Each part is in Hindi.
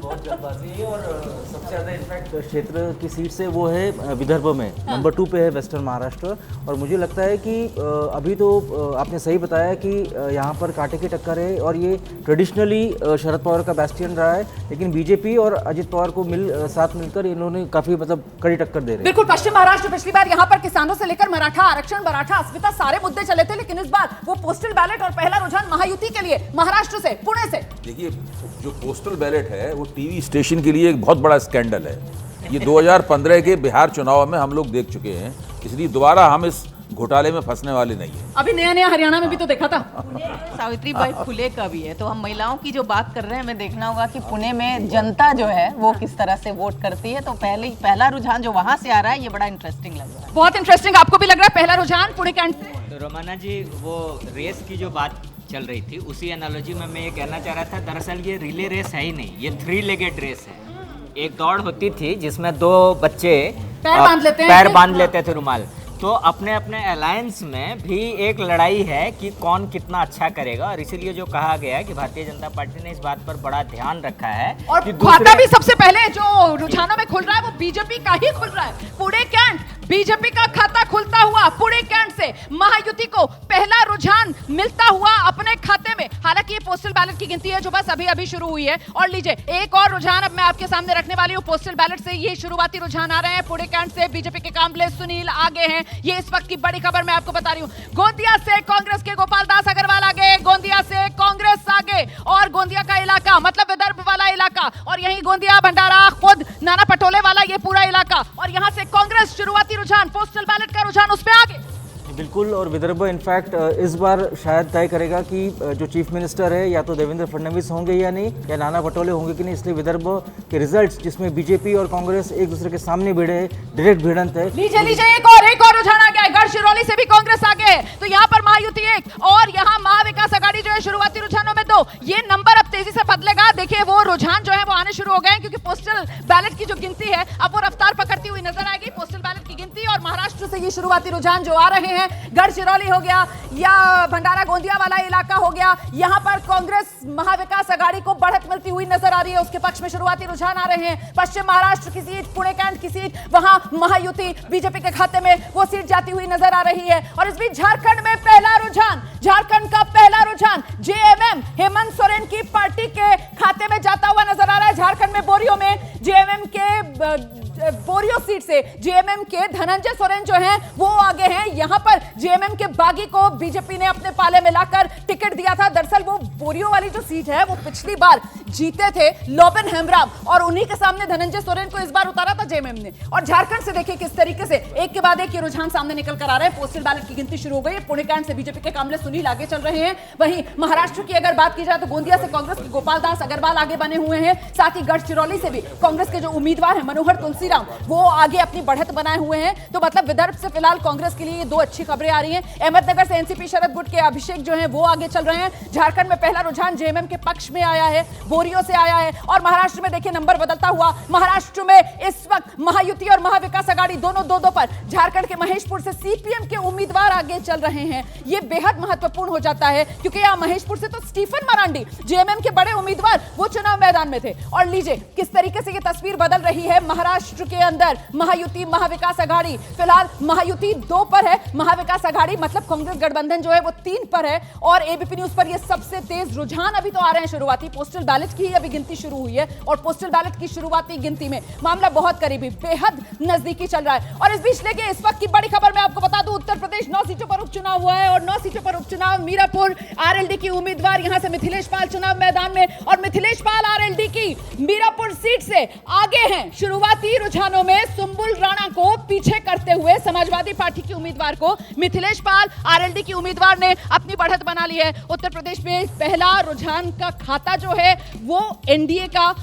बहुत जल्दबाजी है और सबसे ज़्यादा इनफैक्ट क्षेत्र की सीट से वो है विदर्भ में, नंबर 2 पे है वेस्टर्न महाराष्ट्र। और मुझे लगता है कि अभी तो आपने सही बताया कि यहाँ पर कांटे की टक्कर है और ये ट्रेडिशनली शरद पवार का बैस्टियन रहा है, लेकिन बीजेपी और अजित पवार को साथ मिलकर इन्होंने काफ़ी मतलब कड़ी टक्कर दे रहे हैं। बिल्कुल, पश्चिम महाराष्ट्र पिछली बार यहाँ पर किसानों से लेकर मराठा आरक्षण, मराठा अस्मिता सारे मुद्दे चले थे, लेकिन इस बार वो पोस्टल बैलेट और पहला रुझान महायुति के लिए महाराष्ट्र से, पुणे से। देखिए, जो पोस्टल बैलेट है वो टीवी स्टेशन के लिए एक बहुत बड़ा स्कैंडल है। ये 2015 के बिहार चुनाव में हम लोग देख चुके हैं, इसलिए दोबारा हम इस घोटाले में फंसने वाले नहीं है। अभी नया नया हरियाणा में भी तो देखा था। सावित्रीबाई फुले का भी है, तो हम महिलाओं की जो बात कर रहे हैं, हमें देखना होगा कि पुणे में जनता जो है वो किस तरह से वोट करती है। तो पहला रुझान जो वहां से आ रहा है, ये बड़ा इंटरेस्टिंग लग रहा है। बहुत इंटरेस्टिंग। आपको भी लग रहा है पहला रुझान पुणे कैंट से? तो रोमाना जी, वो रेस की जो बात चल रही थी, उसी एनालॉजी में मैं ये कहना चाह रहा था, दरअसल ये रिले रेस है ही नहीं, ये 3 लेगेड रेस है। एक दौड़ होती थी जिसमें 2 बच्चे पैर बांध लेते थे रुमाल। तो अपने अपने अलायंस में भी एक लड़ाई है कि कौन कितना अच्छा करेगा, और इसीलिए जो कहा गया है कि भारतीय जनता पार्टी ने इस बात पर बड़ा ध्यान रखा है। और खाता भी सबसे पहले जो रुझानों में खुल रहा है वो बीजेपी का ही खुल रहा है। पुणे कैंट, बीजेपी का खाता खुलता हुआ पुणे कैंट से महायुति को पहला रुझान मिलता हुआ अपने खाते में। हालांकि ये पोस्टल बैलेट की गिनती है जो बस अभी अभी शुरू हुई है। और लीजिए एक और रुझान अब मैं आपके सामने रखने वाली हूँ पोस्टल बैलेट से। ये शुरुआती रुझान आ रहे हैं पुणे कैंट से। बीजेपी के कामले सुनील आगे हैं, ये इस वक्त की बड़ी खबर मैं आपको बता रही हूँ। गोंदिया से कांग्रेस के गोपाल दास अग्रवाल आगे, गोंदिया से कांग्रेस आगे, और गोंदिया का इलाका मतलब विदर्भ वाला इलाका, और यही गोंदिया भंडारा खुद नाना पटोले वाला ये पूरा इलाका, और यहाँ से कांग्रेस शुरुआती रुझान पोस्टल बैलेट का रुझान उस पे आगे। बिल्कुल, और विदर्भ इनफैक्ट इस बार शायद तय करेगा कि जो चीफ मिनिस्टर है या तो देवेंद्र फडणवीस होंगे या नहीं, या नाना पटोले होंगे कि नहीं। इसलिए विदर्भ के रिजल्ट्स जिसमें बीजेपी और कांग्रेस एक दूसरे के सामने भिड़े, डायरेक्ट भिड़ंत है। लीजिए एक और रुझान आ गया है। गढ़चिरौली से भी कांग्रेस आगे है, तो यहाँ पर महायुति 1 और यहाँ महाविकास आघाड़ी जो है शुरुआती रुझानों में 2। ये नंबर अब तेजी से बदलेगा। देखिए वो रुझान जो है वो आने शुरू हो गए हैं, क्योंकि पोस्टल बैलेट की जो गिनती है अब वो रफ्तार पकड़ती हुई नजर आएगी। पोस्टल बैलेट की गिनती और महाराष्ट्र से ये शुरुआती रुझान जो आ रहे हैं, गढ़चिरौली हो गया या भंडारा गोंदिया वाला इलाका हो गया, यहाँ पर कांग्रेस महाविकास आघाड़ी को बढ़त मिलती हुई नजर आ रही है। उसके पक्ष में शुरुआती रुझान आ रहे हैं। पश्चिम महाराष्ट्र की सीट, पुणे कैंट की सीट, वहां महायुति बीजेपी के खाते में वो सीट जाती हुई नजर आ रही है। और इस बीच झारखंड में पहला रुझान, झारखंड का पहला रुझान जेएमएम हेमंत सोरेन की पार्टी के खाते में जाता हुआ नजर आ रहा है। झारखंड में बोरियो में जेएमएम के बोरियो सीट से जेएमएम के धनंजय सोरेन जो हैं वो आगे हैं। यहां पर जेएमएम के बागी को बीजेपी ने अपने पाले में लाकर टिकट दिया था। दरअसल वो बोरियो वाली जो सीट है वो पिछली बार जीते थे लोबन हेम्ब्राम, और उन्हीं के सामने धनंजय सोरेन को इस बार उतारा था जेएमएम ने। और झारखंड से देखिए किस तरीके से एक के बाद एक ये रुझान सामने निकल कर आ रहे हैं। पोस्टल बैलेट की गिनती शुरू हो गई है। पुणे कैंट से बीजेपी के कामले सुनील आगे चल रहे हैं। वहीं महाराष्ट्र की अगर बात की जाए तो गोंदिया से कांग्रेस के गोपाल दास अग्रवाल आगे बने हुए हैं। साथ ही गढ़चिरौली से भी कांग्रेस के जो उम्मीदवार हैं मनोहर तुलसीराम वो आगे अपनी बढ़त बनाए हुए हैं। तो मतलब विदर्भ से फिलहाल कांग्रेस के लिए ये 2 अच्छी खबरें आ रही हैं। अहमदनगर से एनसीपी शरद गुट के अभिषेक जो हैं वो आगे चल रहे हैं। झारखंड में पहला रुझान जेएमएम के पक्ष में आया है, बोरियो से आया है। और महाराष्ट्र में देखिए नंबर बदलता हुआ। महाराष्ट्र में इस वक्त महायुति और महाविकास आघाड़ी दोनों 2-2 पर। झारखंड के महेशपुर से सीपीएम के उम्मीदवार आगे चल रहे हैं। ये बेहद महत्वपूर्ण हो जाता है, क्योंकि यहां महेशपुर से तो स्टीफन मरांडी जेएमएम के बड़े उम्मीदवार वो चुनाव मैदान में थे। और लीजिए किस तरीके से ये तस्वीर बदल रही है महाराष्ट्र के अंदर। महायुति महाविकास आघाड़ी, फिलहाल महायुति 2 पर है, महाविकास आघाड़ी मतलब कांग्रेस गठबंधन जो है वो 3 पर है। और एबीपी न्यूज पर ये सबसे तेज रुझान अभी तो आ रहे हैं शुरुआती। पोस्टल बैलेट की अभी गिनती शुरू हुई है, और पोस्टल बैलेट की शुरुआती गिनती में मामला बहुत करीबी, बेहद नजदीकी चल रहा है। और इस बीच लेके इस वक्त की बड़ी खबर मैं आपको बता दूं, उत्तर प्रदेश 9 सीटों पर उपचुनाव हुआ है, और 9 सीटों पर उपचुनाव। मीरापुर आरएलडी की उम्मीदवार यहां से मिथिलेश पाल चुनाव मैदान में, और मिथिलेश पाल आरएलडी की मीरापुर सीट से आगे हैं। शुरुआती रुझानों में सुंबुल राणा को पीछे करते हुए समाजवादी पार्टी की उम्मीदवार को मिथिलेश पाल आरएलडी की उम्मीदवार ने अपनी बढ़त बना ली है। उत्तर प्रदेश में पहला रुझान का खाता जो है वो एनडीए का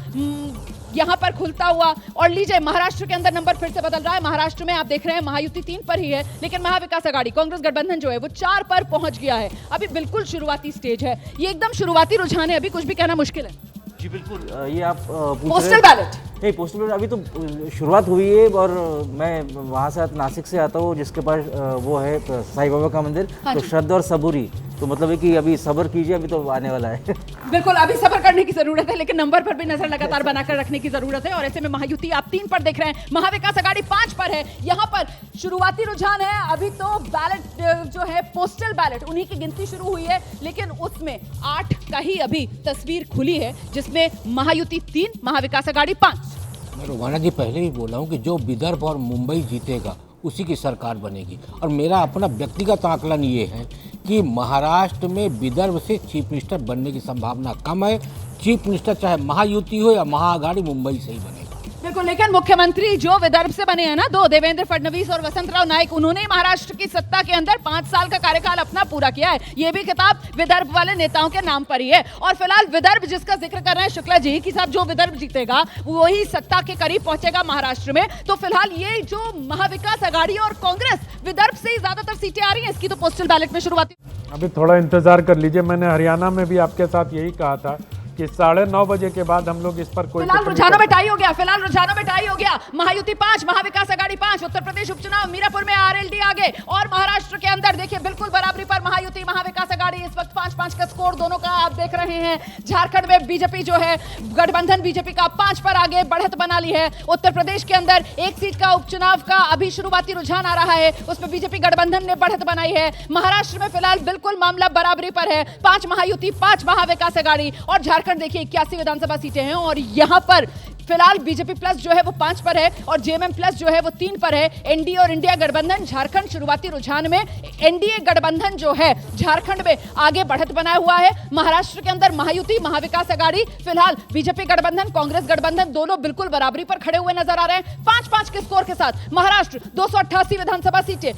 यहां पर खुलता हुआ। और लीजिए महाराष्ट्र के अंदर नंबर फिर से बदल रहा है। महाराष्ट्र में आप देख रहे हैं महायुति 3 पर ही है, लेकिन महाविकास आघाड़ी कांग्रेस गठबंधन जो है वो 4 पर पहुंच गया है। अभी बिल्कुल शुरुआती स्टेज है, ये एकदम शुरुआती रुझान है, अभी कुछ भी कहना मुश्किल है। जी बिल्कुल, ये आप पोस्टल बैलेट नहीं, पोस्टल बैलेट अभी तो शुरुआत हुई है। और मैं वहाँ से नासिक से आता हूँ जिसके पास वो है साईं बाबा का मंदिर। तो श्रद्धा और सबूरी तो मतलब है कि अभी सब्र कीजिए, अभी तो आने वाला है। बिल्कुल, अभी सब्र करने की जरूरत है, लेकिन नंबर पर भी नजर लगातार बनाकर रखने की जरूरत है। और ऐसे में महायुति आप 3 पर देख रहे हैं, महाविकास आघाड़ी 5 पर है। यहाँ पर शुरुआती रुझान है, अभी तो बैलेट जो है पोस्टल बैलेट उन्हीं की गिनती शुरू हुई है, लेकिन उसमें 8 का ही अभी तस्वीर खुली है, जिसमें महायुति 3, महाविकास आघाड़ी 5। मैं रोमाना जी पहले भी बोला हूँ कि जो विदर्भ और मुंबई जीतेगा उसी की सरकार बनेगी। और मेरा अपना व्यक्तिगत आकलन ये है कि महाराष्ट्र में विदर्भ से चीफ मिनिस्टर बनने की संभावना कम है। चीफ मिनिस्टर चाहे महायुति हो या महाआघाड़ी, मुंबई से ही बनेगा। बिल्कुल, लेकिन मुख्यमंत्री जो विदर्भ से बने हैं ना, 2 देवेंद्र फडणवीस और वसंतराव नायक, उन्होंने महाराष्ट्र की सत्ता के अंदर 5 साल का कार्यकाल अपना पूरा किया है। ये भी खिताब विदर्भ वाले नेताओं के नाम पर ही है। और फिलहाल विदर्भ जिसका जिक्र कर रहे हैं शुक्ला जी कि साहब, जो विदर्भ जीतेगा वही सत्ता के करीब पहुंचेगा महाराष्ट्र में। तो फिलहाल ये जो महाविकास आघाड़ी और कांग्रेस, विदर्भ से ही ज्यादातर सीटें आ रही हैं, इसकी तो पोस्टल बैलेट में शुरुआती। अभी थोड़ा इंतजार कर लीजिए। मैंने हरियाणा में भी आपके साथ यही कहा था कि 9:30 बजे के बाद हम लोग इस पर कोई फिलहाल रुझानों में टाई हो गया, फिलहाल रुझानों में टाई हो गया। महायुति 5, महाविकास आघाड़ी 5। उत्तर प्रदेश उपचुनाव, मीरापुर में आरएलडी आगे, और महाराष्ट्र के अंदर देखिए बिल्कुल बराबरी पर महायुति, महाविकास आघाड़ी। इस वक्त 5-5 का स्कोर दोनों का आप देख रहे हैं। झारखंड में बीजेपी जो है, गठबंधन बीजेपी का 5 पर आगे बढ़त बना ली है। उत्तर प्रदेश के अंदर 1 सीट का उपचुनाव का अभी शुरुआती रुझान आ रहा है, उसमें बीजेपी गठबंधन ने बढ़त बनाई है। महाराष्ट्र में फिलहाल बिल्कुल मामला बराबरी पर है, 5 महायुति 5 महाविकास आघाड़ी। और झारखंड देखिए 81 विधानसभा सीटें हैं, और यहां पर फिलहाल बीजेपी प्लस जो है वो 5 पर है, और जेएमएम प्लस जो है वो 3 पर है। एनडीए और इंडिया गठबंधन, झारखंड शुरुआती रुझान में एनडीए गठबंधन जो है झारखंड में आगे बढ़त बनाया हुआ है। महाराष्ट्र के अंदर महायुति, महाविकास आघाड़ी, फिलहाल बीजेपी गठबंधन, कांग्रेस गठबंधन दोनों बिल्कुल बराबरी पर खड़े हुए नजर आ रहे हैं, 5-5 के स्कोर के साथ। महाराष्ट्र 288 विधानसभा सीटें,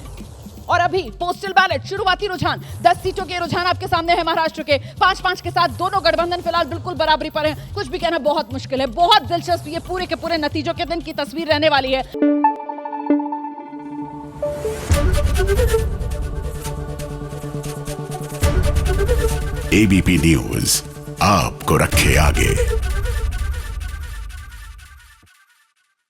और अभी पोस्टल बैलेट शुरुआती रुझान 10 सीटों के रुझान आपके सामने है महाराष्ट्र के, 5-5 के साथ दोनों गठबंधन फिलहाल बिल्कुल बराबरी पर हैं। कुछ भी कहना बहुत मुश्किल है, बहुत दिलचस्प ये पूरे के पूरे नतीजों के दिन की तस्वीर रहने वाली है। एबीपी न्यूज आपको रखे आगे।